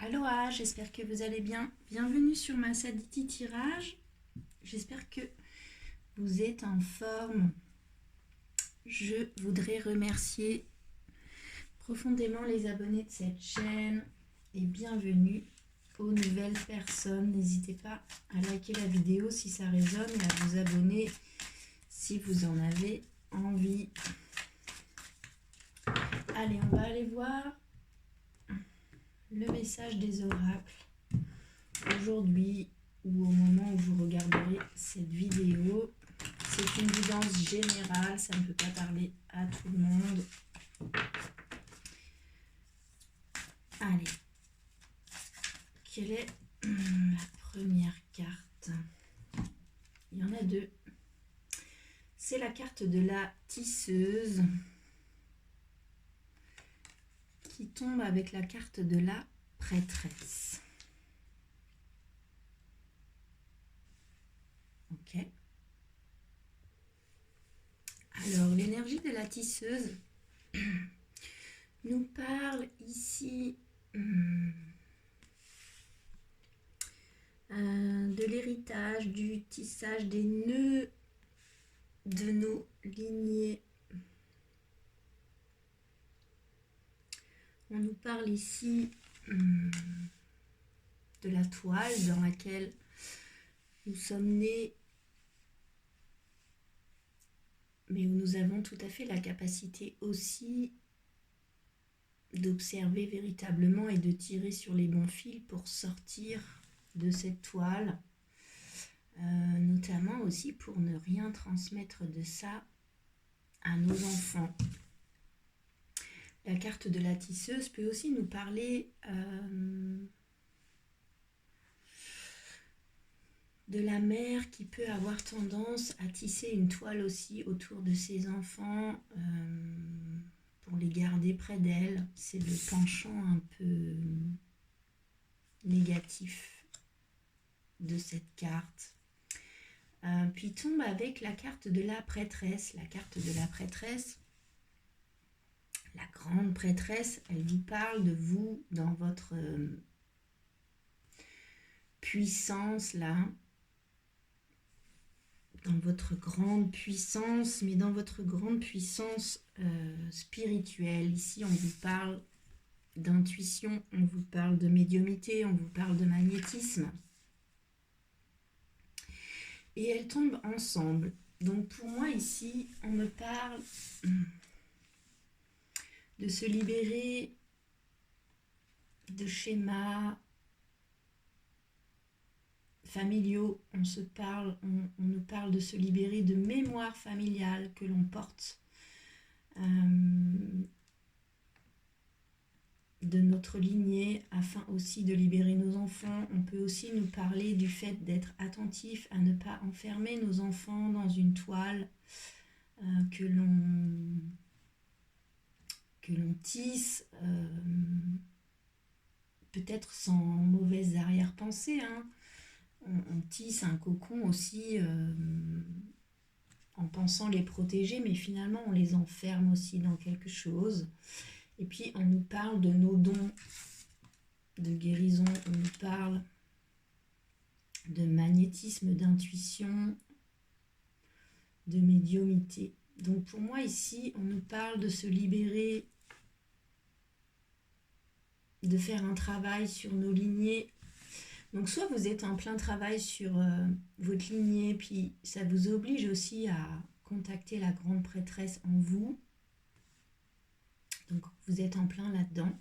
Aloha, j'espère que vous allez bien. Bienvenue sur ma Saditi Tirage. J'espère que vous êtes en forme. Je voudrais remercier profondément les abonnés de cette chaîne et bienvenue aux nouvelles personnes. N'hésitez pas à liker la vidéo si ça résonne et à vous abonner si vous en avez envie. Allez, on va aller voir le message des oracles aujourd'hui ou au moment où vous regarderez cette vidéo. C'est une guidance générale, ça ne peut pas parler à tout le monde. Allez, quelle est la première carte? Il y en a deux. C'est la carte de la tisseuse qui tombe avec la carte de la prêtresse. Ok. Alors, l'énergie de la tisseuse nous parle ici de l'héritage, du tissage des nœuds de nos lignées. On nous parle ici de la toile dans laquelle nous sommes nés, mais où nous avons tout à fait la capacité aussi d'observer véritablement et de tirer sur les bons fils pour sortir de cette toile, notamment aussi pour ne rien transmettre de ça à nos enfants. La carte de la tisseuse peut aussi nous parler de la mère qui peut avoir tendance à tisser une toile aussi autour de ses enfants pour les garder près d'elle. C'est le penchant un peu négatif de cette carte. Puis tombe avec la carte de la prêtresse. La carte de la prêtresse, la grande prêtresse, elle vous parle de vous dans votre puissance là, dans votre grande puissance, mais dans votre grande puissance spirituelle. Ici, on vous parle d'intuition, on vous parle de médiumnité, on vous parle de magnétisme. Et elles tombent ensemble. Donc pour moi ici, on me parle de se libérer de schémas familiaux. On nous parle de se libérer de mémoires familiales que l'on porte, de notre lignée, afin aussi de libérer nos enfants. On peut aussi nous parler du fait d'être attentif à ne pas enfermer nos enfants dans une toile que l'on tisse, peut-être sans mauvaise arrière-pensée, hein. On tisse un cocon aussi en pensant les protéger, mais finalement on les enferme aussi dans quelque chose. Et puis on nous parle de nos dons de guérison, on nous parle de magnétisme, d'intuition, de médiumnité. Donc pour moi ici, on nous parle de se libérer, de faire un travail sur nos lignées. Donc soit vous êtes en plein travail sur votre lignée, puis ça vous oblige aussi à contacter la grande prêtresse en vous. Donc vous êtes en plein là-dedans.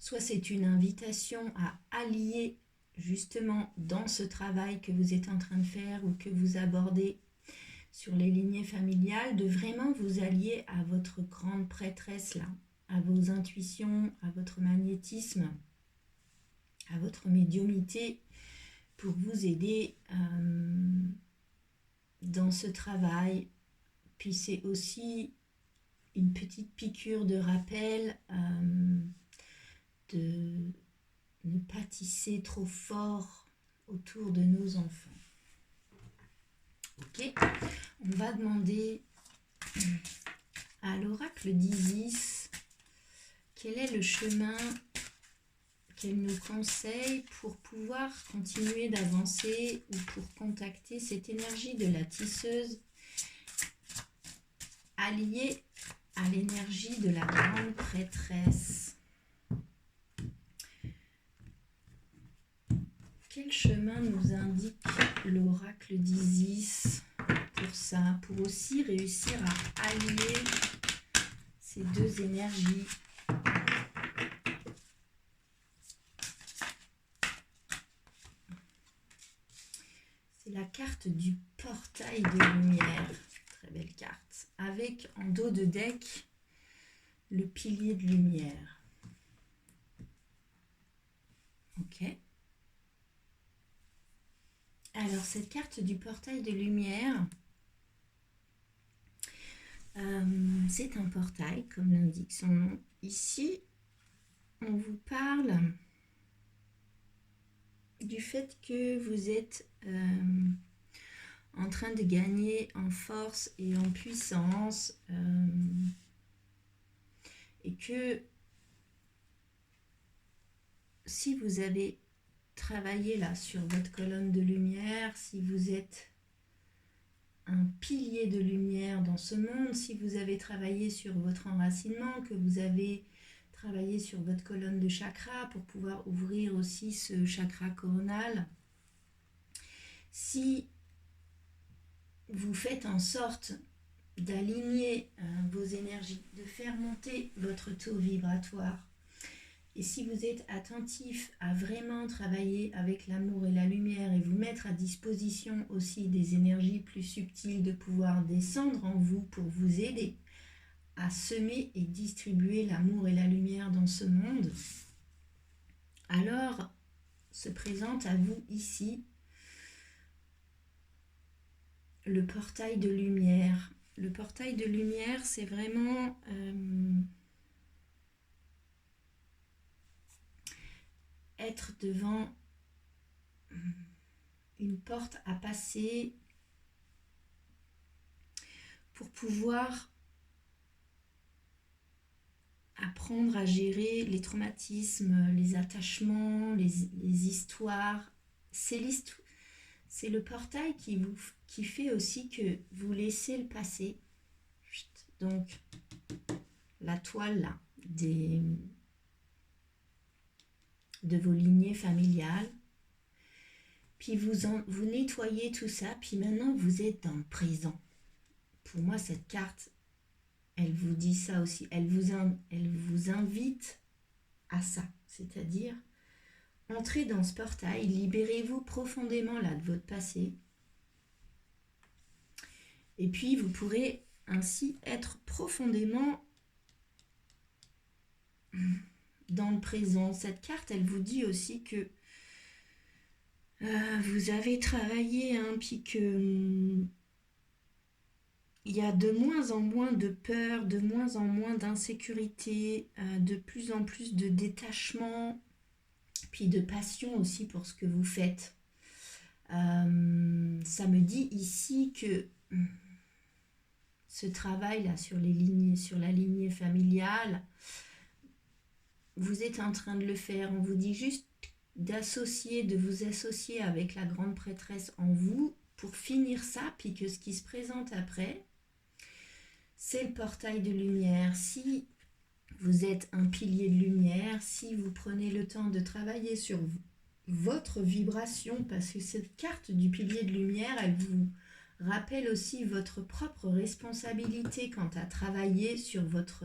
Soit c'est une invitation à allier justement dans ce travail que vous êtes en train de faire ou que vous abordez sur les lignées familiales, de vraiment vous allier à votre grande prêtresse là, à vos intuitions, à votre magnétisme, à votre médiumnité, pour vous aider dans ce travail. Puis c'est aussi une petite piqûre de rappel de ne pas tisser trop fort autour de nos enfants. Ok, on va demander à l'oracle d'Isis quel est le chemin qu'elle nous conseille pour pouvoir continuer d'avancer ou pour contacter cette énergie de la tisseuse alliée à l'énergie de la grande prêtresse. Quel chemin nous indique l'oracle d'Isis pour ça, pour aussi réussir à allier ces deux énergies? C'est la carte du portail de lumière, très belle carte, avec en dos de deck le pilier de lumière. Ok. Alors cette carte du portail de lumière, c'est un portail, comme l'indique son nom. Ici, on vous parle du fait que vous êtes en train de gagner en force et en puissance et que si vous avez travaillé là sur votre colonne de lumière, si vous êtes un pilier de lumière dans ce monde, si vous avez travaillé sur votre enracinement, que vous avez travaillé sur votre colonne de chakra pour pouvoir ouvrir aussi ce chakra coronal, si vous faites en sorte d'aligner vos énergies, de faire monter votre taux vibratoire, et si vous êtes attentif à vraiment travailler avec l'amour et la lumière et vous mettre à disposition aussi des énergies plus subtiles de pouvoir descendre en vous pour vous aider à semer et distribuer l'amour et la lumière dans ce monde, alors se présente à vous ici le portail de lumière. Le portail de lumière, c'est vraiment être devant une porte à passer pour pouvoir apprendre à gérer les traumatismes, les attachements, les histoires. C'est le portail qui fait aussi que vous laissez le passé. Donc, la toile là, de vos lignées familiales. Puis vous nettoyez tout ça, puis maintenant vous êtes dans le présent. Pour moi, cette carte, elle vous dit ça aussi. Elle vous invite à ça. C'est-à-dire, entrez dans ce portail, libérez-vous profondément là de votre passé. Et puis, vous pourrez ainsi être profondément dans le présent. Cette carte, elle vous dit aussi que vous avez travaillé, puis que il y a de moins en moins de peur, de moins en moins d'insécurité, de plus en plus de détachement, puis de passion aussi pour ce que vous faites. Ça me dit ici que ce travail-là sur la lignée familiale, vous êtes en train de le faire. On vous dit juste de vous associer avec la grande prêtresse en vous pour finir ça, puis que ce qui se présente après, c'est le portail de lumière. Si vous êtes un pilier de lumière, si vous prenez le temps de travailler sur votre vibration, parce que cette carte du pilier de lumière, elle vous rappelle aussi votre propre responsabilité quant à travailler sur votre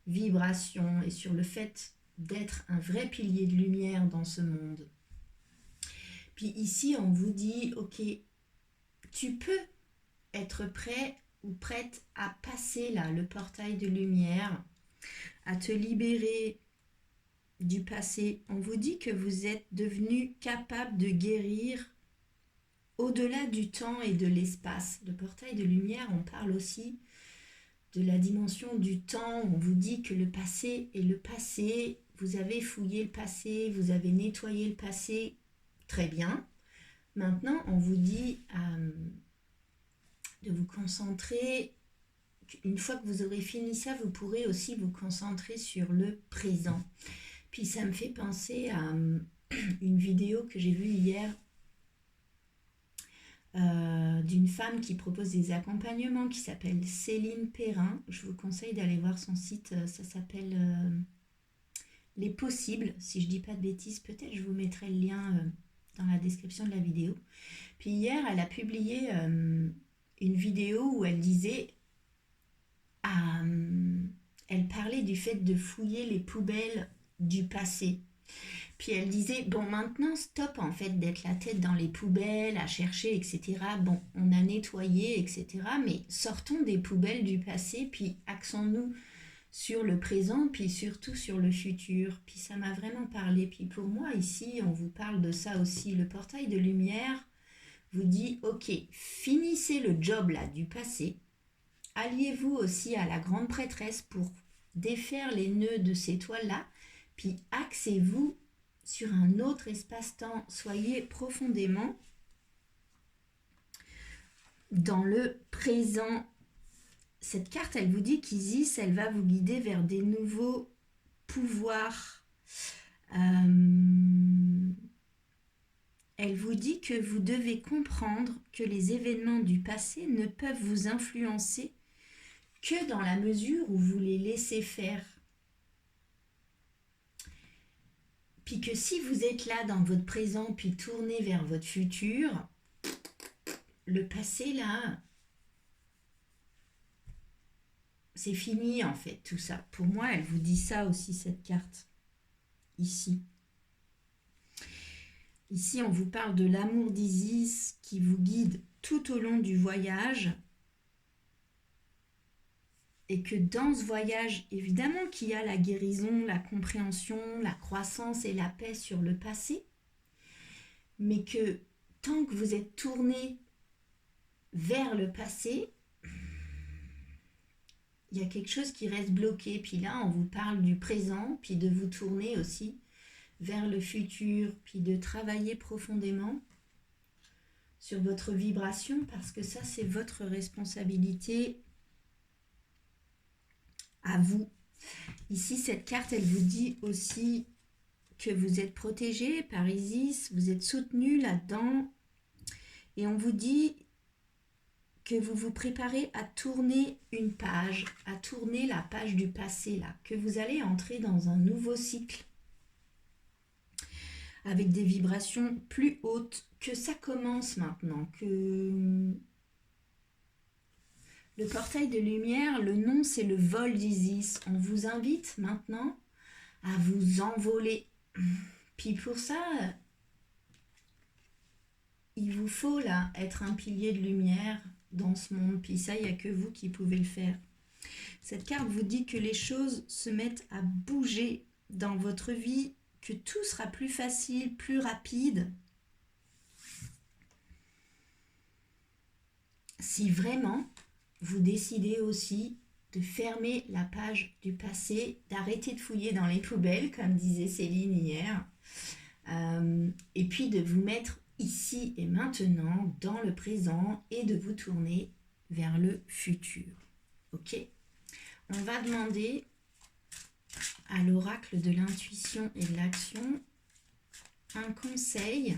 vibration et sur le fait d'être un vrai pilier de lumière dans ce monde. Puis ici, on vous dit, ok, tu peux être prêt ou prête à passer là le portail de lumière, à te libérer du passé. On vous dit que vous êtes devenu capable de guérir au-delà du temps et de l'espace. Le portail de lumière, on parle aussi de la dimension du temps. On vous dit que le passé est le passé. Vous avez fouillé le passé, vous avez nettoyé le passé. Très bien. Maintenant, on vous dit de vous concentrer. Une fois que vous aurez fini ça, vous pourrez aussi vous concentrer sur le présent. Puis ça me fait penser à une vidéo que j'ai vue hier d'une femme qui propose des accompagnements qui s'appelle Céline Perrin. Je vous conseille d'aller voir son site, ça s'appelle Les Possibles, si je dis pas de bêtises, peut-être je vous mettrai le lien dans la description de la vidéo. Puis hier, elle a publié une vidéo où elle disait, elle parlait du fait de fouiller les poubelles du passé. Puis elle disait, bon maintenant stop en fait d'être la tête dans les poubelles, à chercher, etc. Bon, on a nettoyé, etc. Mais sortons des poubelles du passé, puis axons-nous sur le présent, puis surtout sur le futur. Puis ça m'a vraiment parlé. Puis pour moi ici, on vous parle de ça aussi. Le portail de lumière vous dit, ok, finissez le job là du passé. Alliez-vous aussi à la grande prêtresse pour défaire les nœuds de ces toiles-là, puis axez-vous sur un autre espace-temps. Soyez profondément dans le présent. Cette carte, elle vous dit qu'Isis, elle va vous guider vers des nouveaux pouvoirs. Elle vous dit que vous devez comprendre que les événements du passé ne peuvent vous influencer que dans la mesure où vous les laissez faire. Puis que si vous êtes là dans votre présent, puis tourné vers votre futur, le passé là, c'est fini en fait tout ça. Pour moi, elle vous dit ça aussi, cette carte, ici. Ici, on vous parle de l'amour d'Isis qui vous guide tout au long du voyage. Et que dans ce voyage, évidemment qu'il y a la guérison, la compréhension, la croissance et la paix sur le passé, mais que tant que vous êtes tourné vers le passé, il y a quelque chose qui reste bloqué. Puis là, on vous parle du présent, puis de vous tourner aussi vers le futur, puis de travailler profondément sur votre vibration, parce que ça, c'est votre responsabilité à vous. Ici, cette carte, elle vous dit aussi que vous êtes protégé par Isis, vous êtes soutenu là-dedans, et on vous dit que vous vous préparez à tourner une page, à tourner la page du passé, là, que vous allez entrer dans un nouveau cycle avec des vibrations plus hautes, que ça commence maintenant, que le portail de lumière, le nom c'est le vol d'Isis. On vous invite maintenant à vous envoler. Puis pour ça, il vous faut là être un pilier de lumière dans ce monde. Puis ça, il n'y a que vous qui pouvez le faire. Cette carte vous dit que les choses se mettent à bouger dans votre vie, que tout sera plus facile, plus rapide. Si vraiment vous décidez aussi de fermer la page du passé, d'arrêter de fouiller dans les poubelles, comme disait Céline hier, et puis de vous mettre ici et maintenant, dans le présent, et de vous tourner vers le futur. Ok ? On va demander à l'oracle de l'intuition et de l'action un conseil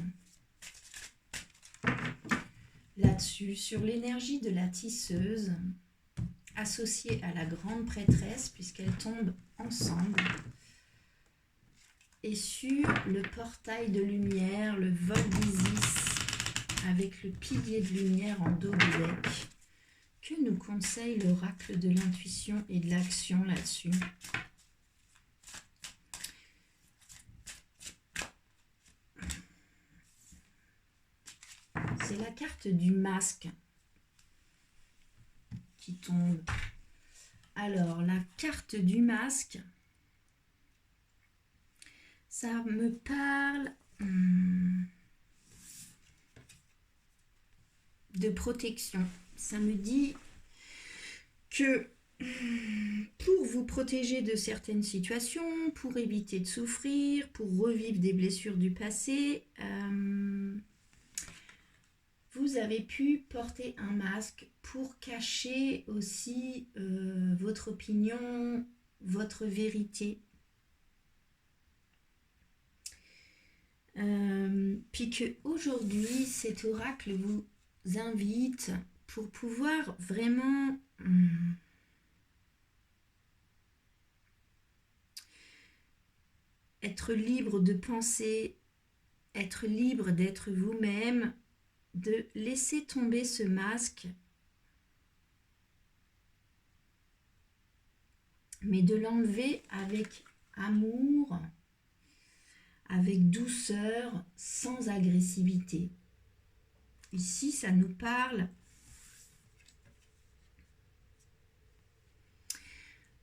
là-dessus, sur l'énergie de la tisseuse associée à la grande prêtresse, puisqu'elles tombent ensemble, et sur le portail de lumière, le vol d'Isis, avec le pilier de lumière en dos de bec. Que nous conseille l'oracle de l'intuition et de l'action là-dessus? C'est la carte du masque qui tombe. Alors, la carte du masque, ça me parle de protection. Ça me dit que pour vous protéger de certaines situations, pour éviter de souffrir, pour revivre des blessures du passé, vous avez pu porter un masque pour cacher aussi votre opinion, votre vérité. Puis qu'aujourd'hui, cet oracle vous invite pour pouvoir vraiment être libre de penser, être libre d'être vous-même, de laisser tomber ce masque, mais de l'enlever avec amour, avec douceur, sans agressivité. Ici, ça nous parle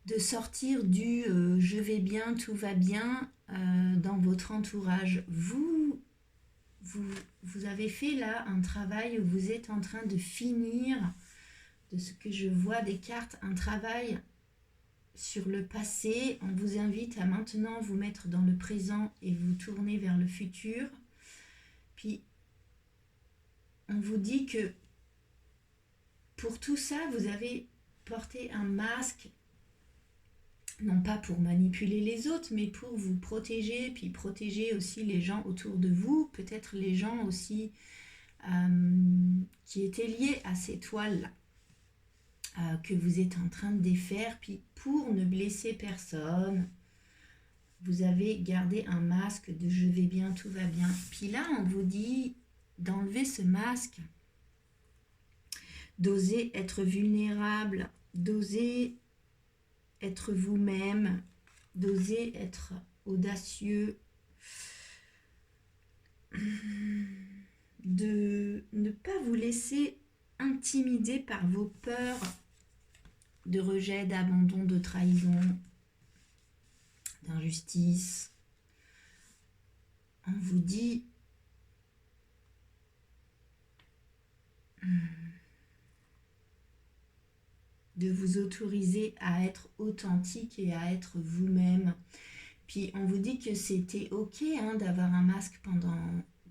de sortir du je vais bien, tout va bien dans votre entourage. Vous avez fait là un travail où vous êtes en train de finir, de ce que je vois des cartes, un travail sur le passé. On vous invite à maintenant vous mettre dans le présent et vous tourner vers le futur. Puis, on vous dit que pour tout ça, vous avez porté un masque, non pas pour manipuler les autres, mais pour vous protéger, puis protéger aussi les gens autour de vous, peut-être les gens aussi qui étaient liés à ces toiles-là. Que vous êtes en train de défaire, puis pour ne blesser personne, vous avez gardé un masque de je vais bien, tout va bien. Puis là, on vous dit d'enlever ce masque, d'oser être vulnérable, d'oser être vous-même, d'oser être audacieux, de ne pas vous laisser intimider par vos peurs de rejet, d'abandon, de trahison, d'injustice. On vous dit de vous autoriser à être authentique et à être vous-même. Puis on vous dit que c'était ok d'avoir un masque pendant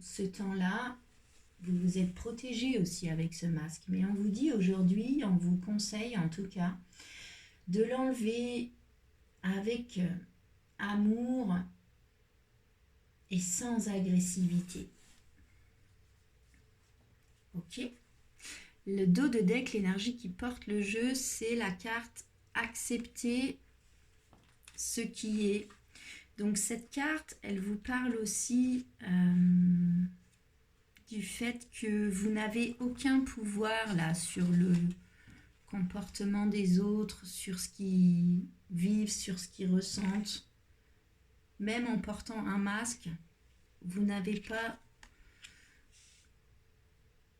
ce temps-là. Vous vous êtes protégé aussi avec ce masque. Mais on vous dit aujourd'hui, on vous conseille en tout cas, de l'enlever avec amour et sans agressivité. Ok ? Le dos de deck, l'énergie qui porte le jeu, c'est la carte accepter ce qui est. Donc cette carte, elle vous parle aussi du fait que vous n'avez aucun pouvoir là sur le comportement des autres, sur ce qu'ils vivent, sur ce qu'ils ressentent. Même en portant un masque, vous n'avez pas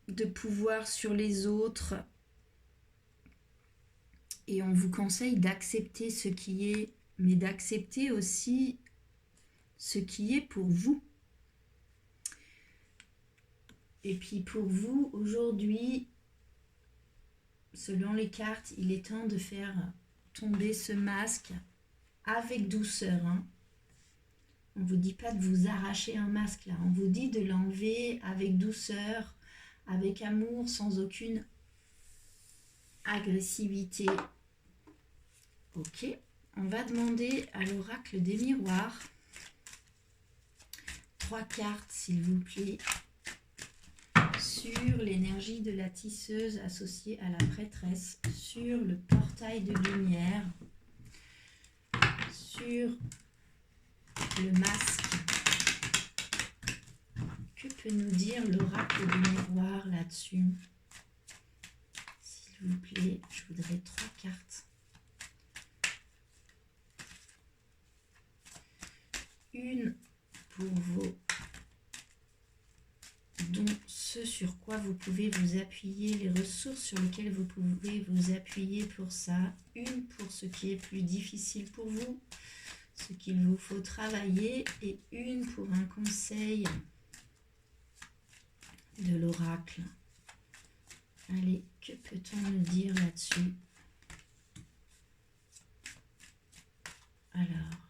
de pouvoir sur les autres. Et on vous conseille d'accepter ce qui est, mais d'accepter aussi ce qui est pour vous. Et puis pour vous, aujourd'hui, selon les cartes, il est temps de faire tomber ce masque avec douceur. On ne vous dit pas de vous arracher un masque là, on vous dit de l'enlever avec douceur, avec amour, sans aucune agressivité. Ok, on va demander à l'oracle des miroirs 3 cartes s'il vous plaît sur l'énergie de la tisseuse associée à la prêtresse, sur le portail de lumière, sur le masque. Que peut nous dire l'oracle des miroirs là-dessus? S'il vous plaît, je voudrais 3 cartes. Une pour vos dont ce sur quoi vous pouvez vous appuyer, les ressources sur lesquelles vous pouvez vous appuyer pour ça, une pour ce qui est plus difficile pour vous, ce qu'il vous faut travailler, et une pour un conseil de l'oracle. Allez, que peut-on nous dire là-dessus? Alors,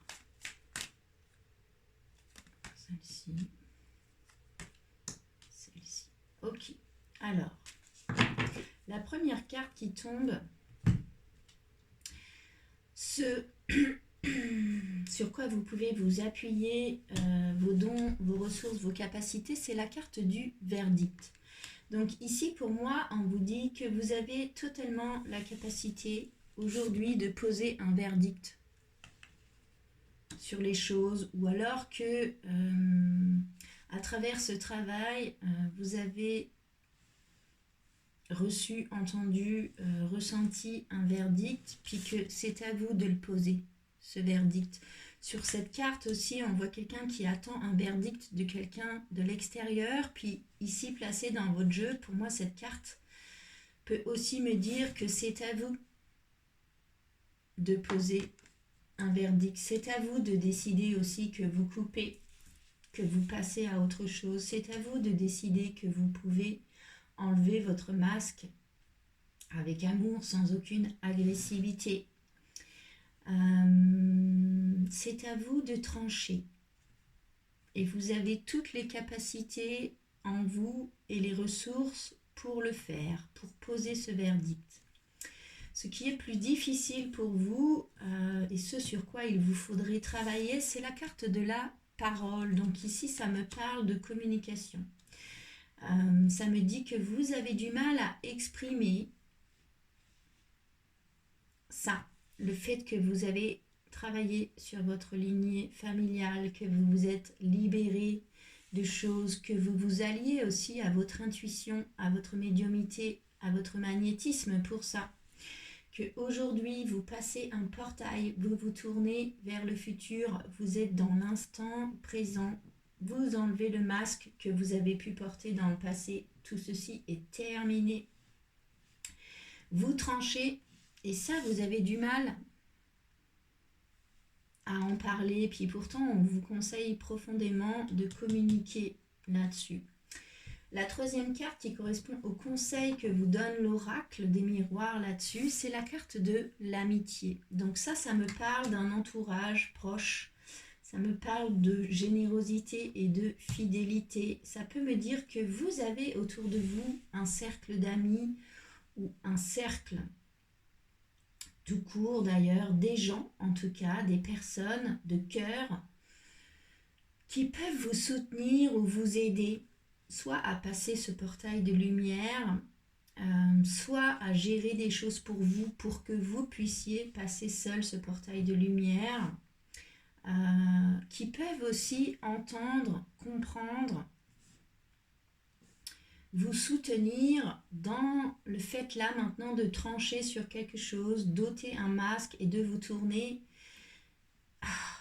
celle-ci. Ok, alors, la première carte qui tombe, ce sur quoi vous pouvez vous appuyer, vos dons, vos ressources, vos capacités, c'est la carte du verdict. Donc ici, pour moi, on vous dit que vous avez totalement la capacité aujourd'hui de poser un verdict sur les choses, ou alors que à travers ce travail, vous avez reçu, entendu, ressenti un verdict, puis que c'est à vous de le poser, ce verdict. Sur cette carte aussi, on voit quelqu'un qui attend un verdict de quelqu'un de l'extérieur, puis ici placé dans votre jeu, pour moi cette carte peut aussi me dire que c'est à vous de poser un verdict. C'est à vous de décider aussi que vous coupez, que vous passez à autre chose. C'est à vous de décider que vous pouvez enlever votre masque avec amour, sans aucune agressivité. C'est à vous de trancher. Et vous avez toutes les capacités en vous et les ressources pour le faire, pour poser ce verdict. Ce qui est plus difficile pour vous, et ce sur quoi il vous faudrait travailler, c'est la carte de la parole. Donc ici, ça me parle de communication. Ça me dit que vous avez du mal à exprimer ça, le fait que vous avez travaillé sur votre lignée familiale, que vous vous êtes libéré de choses, que vous vous alliez aussi à votre intuition, à votre médiumnité, à votre magnétisme pour ça. Qu'aujourd'hui, vous passez un portail, vous vous tournez vers le futur, vous êtes dans l'instant présent, vous enlevez le masque que vous avez pu porter dans le passé, tout ceci est terminé. Vous tranchez, et ça, vous avez du mal à en parler, puis pourtant, on vous conseille profondément de communiquer là-dessus. La troisième carte qui correspond au conseil que vous donne l'oracle des miroirs là-dessus, c'est la carte de l'amitié. Donc ça me parle d'un entourage proche, ça me parle de générosité et de fidélité. Ça peut me dire que vous avez autour de vous un cercle d'amis ou un cercle tout court d'ailleurs, des gens en tout cas, des personnes de cœur qui peuvent vous soutenir ou vous aider, soit à passer ce portail de lumière, soit à gérer des choses pour vous, pour que vous puissiez passer seul ce portail de lumière, qui peuvent aussi entendre, comprendre, vous soutenir dans le fait là maintenant de trancher sur quelque chose, d'ôter un masque et de vous tourner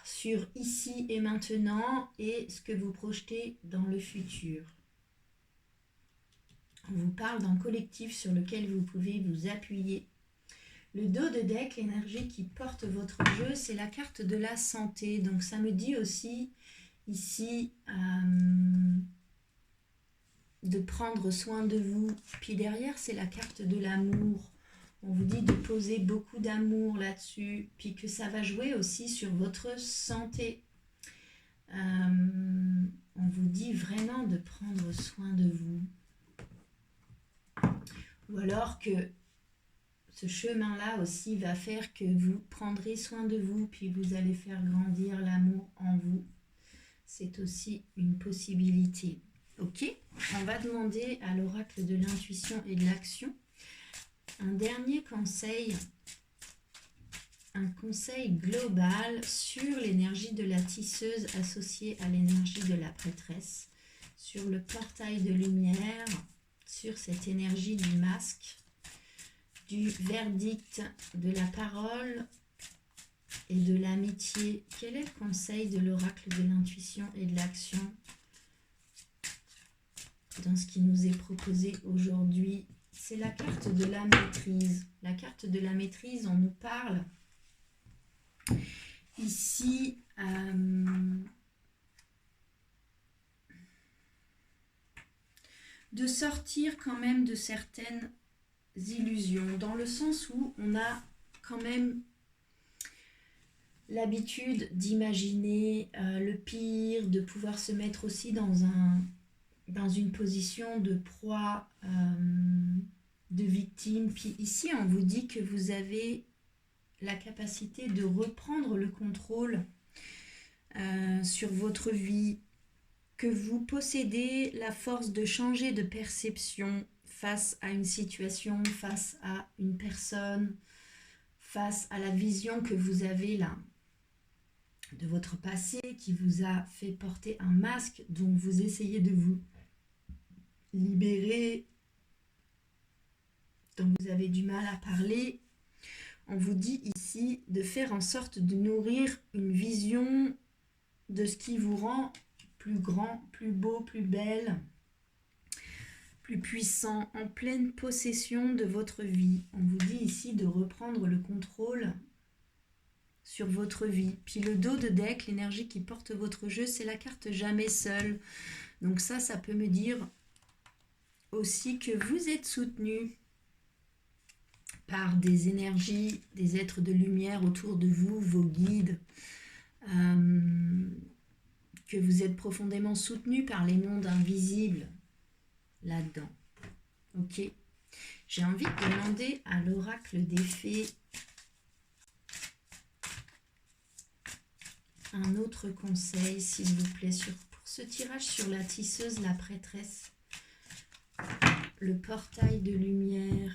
sur ici et maintenant et ce que vous projetez dans le futur. On vous parle d'un collectif sur lequel vous pouvez vous appuyer. Le dos de deck, l'énergie qui porte votre jeu, c'est la carte de la santé. Donc ça me dit aussi ici de prendre soin de vous. Puis derrière, c'est la carte de l'amour. On vous dit de poser beaucoup d'amour là-dessus. Puis que ça va jouer aussi sur votre santé. On vous dit vraiment de prendre soin de vous. Ou alors que ce chemin-là aussi va faire que vous prendrez soin de vous, puis vous allez faire grandir l'amour en vous. C'est aussi une possibilité. Ok, on va demander à l'oracle de l'intuition et de l'action un dernier conseil, un conseil global sur l'énergie de la tisseuse associée à l'énergie de la prêtresse, sur le portail de lumière, sur cette énergie du masque, du verdict, de la parole et de l'amitié. Quel est le conseil de l'oracle de l'intuition et de l'action dans ce qui nous est proposé aujourd'hui? C'est la carte de la maîtrise. La carte de la maîtrise, on nous parle ici de sortir quand même de certaines illusions, dans le sens où on a quand même l'habitude d'imaginer le pire, de pouvoir se mettre aussi dans une position de proie, de victime. Puis ici, on vous dit que vous avez la capacité de reprendre le contrôle sur votre vie, que vous possédez la force de changer de perception face à une situation, face à une personne, face à la vision que vous avez là de votre passé qui vous a fait porter un masque dont vous essayez de vous libérer, dont vous avez du mal à parler. On vous dit ici de faire en sorte de nourrir une vision de ce qui vous rend plus grand, plus beau, plus belle, plus puissant, en pleine possession de votre vie. On vous dit ici de reprendre le contrôle sur votre vie. Puis le dos de deck, l'énergie qui porte votre jeu, c'est la carte jamais seul. Donc ça peut me dire aussi que vous êtes soutenu par des énergies, des êtres de lumière autour de vous, vos guides, que vous êtes profondément soutenu par les mondes invisibles là-dedans. Ok. J'ai envie de demander à l'oracle des fées un autre conseil, s'il vous plaît, pour ce tirage sur la tisseuse, la prêtresse, le portail de lumière,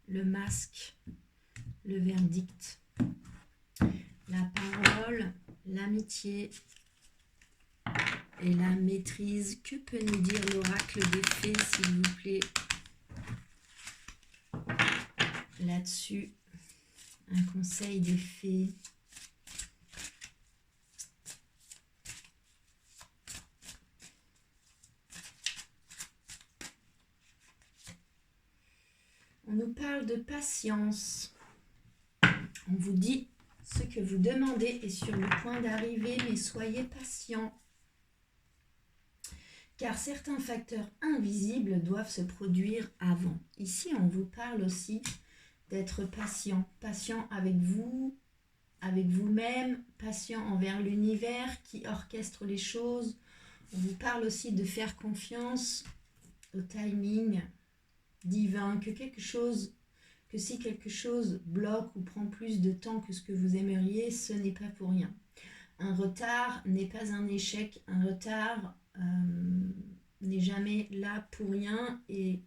le masque, le verdict, la parole, l'amitié et la maîtrise. Que peut nous dire l'oracle des fées, s'il vous plaît, là-dessus? Un conseil des fées. On nous parle de patience. On vous dit ce que vous demandez est sur le point d'arriver, mais soyez patient. Car certains facteurs invisibles doivent se produire avant. Ici, on vous parle aussi d'être patient. Patient avec vous, avec vous-même, patient envers l'univers qui orchestre les choses. On vous parle aussi de faire confiance au timing divin, que si quelque chose bloque ou prend plus de temps que ce que vous aimeriez, ce n'est pas pour rien. Un retard n'est pas un échec, un retard n'est jamais là pour rien, et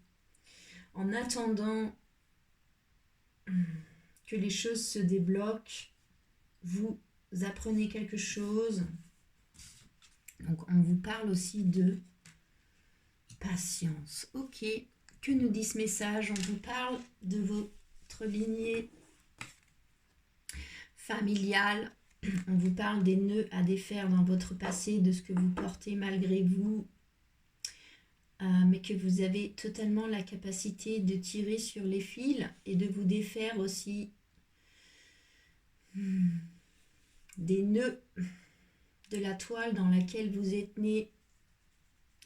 en attendant que les choses se débloquent, vous apprenez quelque chose. Donc on vous parle aussi de patience. Ok. Que nous dit ce message? On vous parle de votre lignée familiale. On vous parle des nœuds à défaire dans votre passé, de ce que vous portez malgré vous, mais que vous avez totalement la capacité de tirer sur les fils et de vous défaire aussi des nœuds de la toile dans laquelle vous êtes né.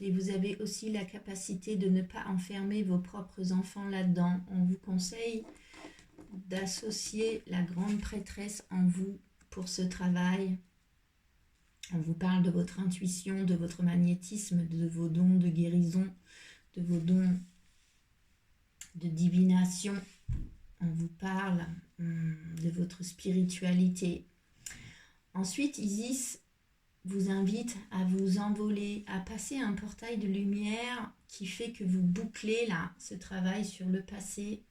Et vous avez aussi la capacité de ne pas enfermer vos propres enfants là-dedans. On vous conseille d'associer la grande prêtresse en vous pour ce travail. On vous parle de votre intuition, de votre magnétisme, de vos dons de guérison, de vos dons de divination. On vous parle de votre spiritualité. Ensuite, Isis vous invite à vous envoler, à passer un portail de lumière qui fait que vous bouclez là ce travail sur le passé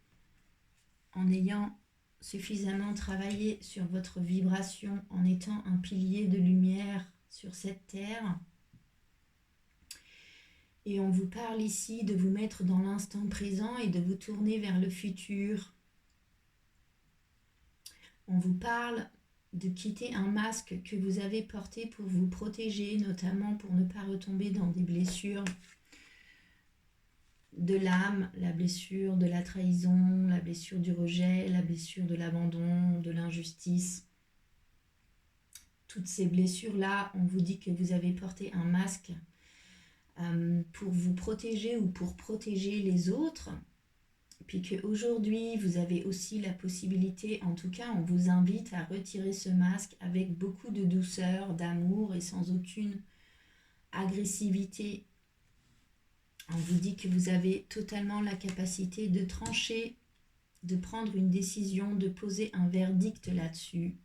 en ayant suffisamment travaillé sur votre vibration, en étant un pilier de lumière sur cette terre. Et on vous parle ici de vous mettre dans l'instant présent et de vous tourner vers le futur. On vous parle de quitter un masque que vous avez porté pour vous protéger, notamment pour ne pas retomber dans des blessures de l'âme, la blessure de la trahison, la blessure du rejet, la blessure de l'abandon, de l'injustice. Toutes ces blessures-là, on vous dit que vous avez porté un masque pour vous protéger ou pour protéger les autres. Puis qu'aujourd'hui, vous avez aussi la possibilité, en tout cas, on vous invite à retirer ce masque avec beaucoup de douceur, d'amour et sans aucune agressivité. On vous dit que vous avez totalement la capacité de trancher, de prendre une décision, de poser un verdict là-dessus,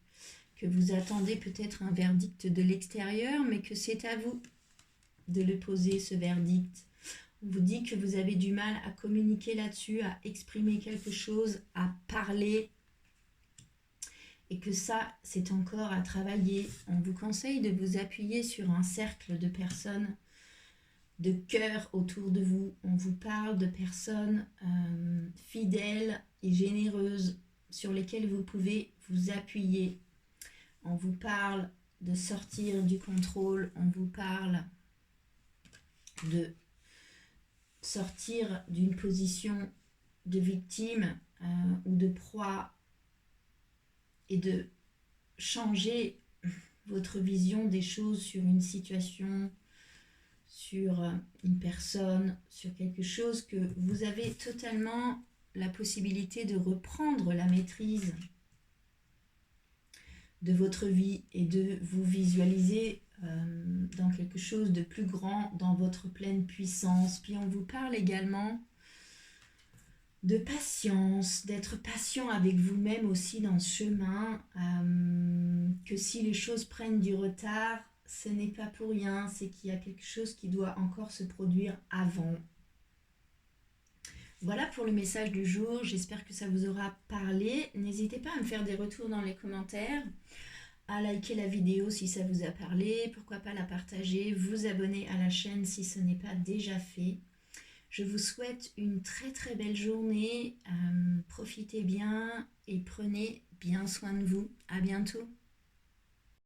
que vous attendez peut-être un verdict de l'extérieur, mais que c'est à vous de le poser, ce verdict. On vous dit que vous avez du mal à communiquer là-dessus, à exprimer quelque chose, à parler, et que ça, c'est encore à travailler. On vous conseille de vous appuyer sur un cercle de personnes de cœur autour de vous. On vous parle de personnes fidèles et généreuses sur lesquelles vous pouvez vous appuyer. On vous parle de sortir du contrôle, on vous parle de sortir d'une position de victime ou de proie et de changer votre vision des choses sur une situation, sur une personne, sur quelque chose, que vous avez totalement la possibilité de reprendre la maîtrise de votre vie et de vous visualiser dans quelque chose de plus grand, dans votre pleine puissance. Puis on vous parle également de patience, d'être patient avec vous-même aussi dans ce chemin, que si les choses prennent du retard, ce n'est pas pour rien, c'est qu'il y a quelque chose qui doit encore se produire avant. Voilà pour le message du jour, j'espère que ça vous aura parlé. N'hésitez pas à me faire des retours dans les commentaires, à liker la vidéo si ça vous a parlé, pourquoi pas la partager, vous abonner à la chaîne si ce n'est pas déjà fait. Je vous souhaite une très très belle journée, profitez bien et prenez bien soin de vous. À bientôt.